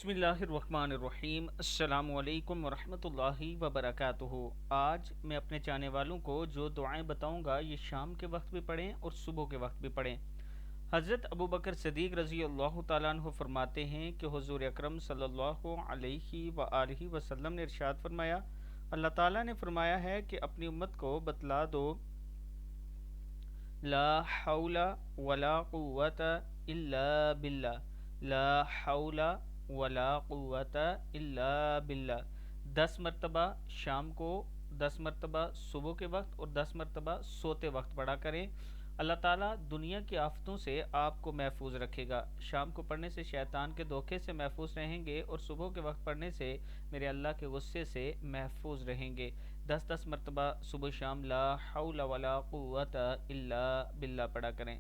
بسم اللہ الرحمن الرحیم۔ السلام علیکم ورحمۃ اللہ وبرکاتہ۔ آج میں اپنے چاہنے والوں کو جو دعائیں بتاؤں گا یہ شام کے وقت بھی پڑھیں اور صبح کے وقت بھی پڑھیں۔ حضرت ابو بکر صدیق رضی اللہ تعالیٰ عنہ فرماتے ہیں کہ حضور اکرم صلی اللہ علیہ وآلہ وسلم نے ارشاد فرمایا، اللہ تعالیٰ نے فرمایا ہے کہ اپنی امت کو بتلا دو، لا حول ولا قوت الا باللہ، لا حول ولا قوت الا باللہ، 10 مرتبہ شام کو، 10 مرتبہ صبح کے وقت اور 10 مرتبہ سوتے وقت پڑھا کریں۔ اللہ تعالیٰ دنیا کی آفتوں سے آپ کو محفوظ رکھے گا۔ شام کو پڑھنے سے شیطان کے دھوکے سے محفوظ رہیں گے اور صبح کے وقت پڑھنے سے میرے اللہ کے غصے سے محفوظ رہیں گے۔ 10 مرتبہ صبح شام لا حول ولا قوت الا باللہ پڑھا کریں۔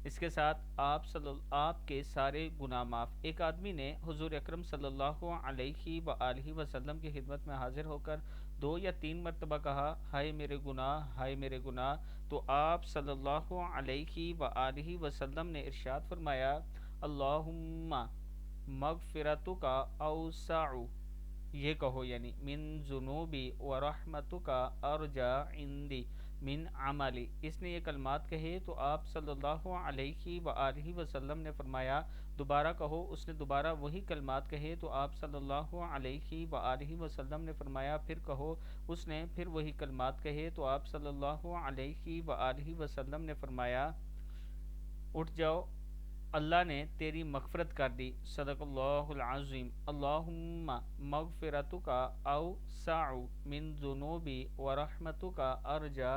اس کے ساتھ آپ کے سارے گناہ معاف۔ ایک آدمی نے حضور اکرم صلی اللہ علیہ وآلہ وسلم کی خدمت میں حاضر ہو کر 2 یا 3 مرتبہ کہا، ہائے میرے گناہ، ہائے میرے گناہ، تو آپ صلی اللہ علیہ وآلہ وسلم نے ارشاد فرمایا، اللہم مغفرتک اوسع، یہ کہو یعنی من ذنوبی ورحمتک ارجع عندی من عملی۔ اس نے یہ کلمات کہے تو آپ صلی اللہ علیہ وآلہ وسلم نے فرمایا دوبارہ کہو۔ اس نے دوبارہ وہی کلمات کہے تو آپ صلی اللہ علیہ وآلہ وسلم نے فرمایا پھر کہو۔ اس نے پھر وہی کلمات کہے تو آپ صلی اللہ علیہ وآلہ وسلم نے فرمایا اٹھ جاؤ، اللہ نے تیری مغفرت کر دی۔ صدق اللہ العظیم۔ اللہم مغفرتک اوسع من ذنوبی ورحمتک ارجع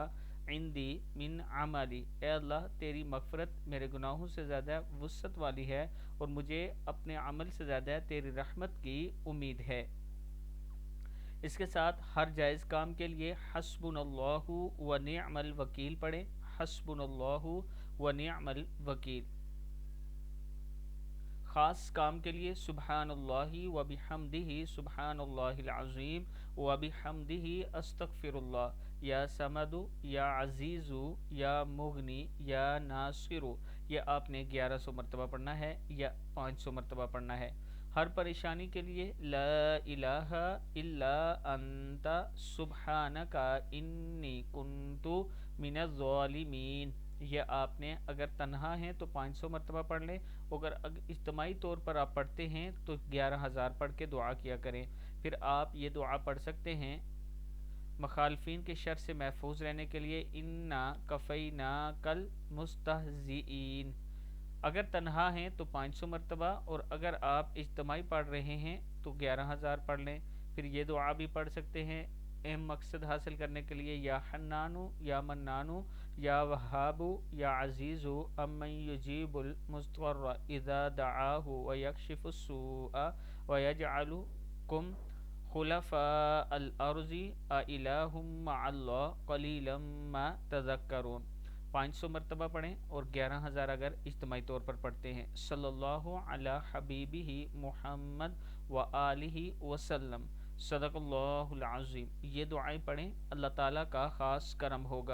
عندی من عملی، اے اللہ تیری مغفرت میرے گناہوں سے زیادہ وسعت والی ہے اور مجھے اپنے عمل سے زیادہ تیری رحمت کی امید ہے۔ اس کے ساتھ ہر جائز کام کے لیے حسبنا اللہ ونعم الوکیل پڑھیں، حسبنا اللہ ونعم الوکیل۔ خاص کام کے لیے سبحان اللہ وبحمدہ سبحان اللہ العظیم وبحمدہ استغفر اللہ، یا سمد یا عزیز یا مغنی یا ناصر، یہ آپ نے 1100 مرتبہ پڑھنا ہے یا 500 مرتبہ پڑھنا ہے۔ ہر پریشانی کے لیے لا الہ الا انت سبحانک انی کنت من الظالمین، یہ آپ نے اگر تنہا ہیں تو 500 مرتبہ پڑھ لیں، اگر اجتماعی طور پر آپ پڑھتے ہیں تو 11,000 پڑھ کے دعا کیا کریں۔ پھر آپ یہ دعا پڑھ سکتے ہیں مخالفین کے شر سے محفوظ رہنے کے لیے، انا کفیناک المستہزئین۔ اگر تنہا ہیں تو 500 مرتبہ اور اگر آپ اجتماعی پڑھ رہے ہیں تو 11,000 پڑھ لیں۔ پھر یہ دعا بھی پڑھ سکتے ہیں اہم مقصد حاصل کرنے کے لیے، یا حنانو یا منانو یا وہابو یا عزیزو امن یجیب المضطر اذا دعاہ ویکشف السوء ویجعلکم خلفاء الارض االہ مع اللہ قلیلا ما تذکرون۔ 500 مرتبہ پڑھیں اور 11,000 اگر اجتماعی طور پر پڑھتے ہیں۔ صلی اللہ علی حبیبہ محمد وآلہ وسلم۔ صدق اللہ العظیم۔ یہ دعائیں پڑھیں، اللہ تعالیٰ کا خاص کرم ہوگا۔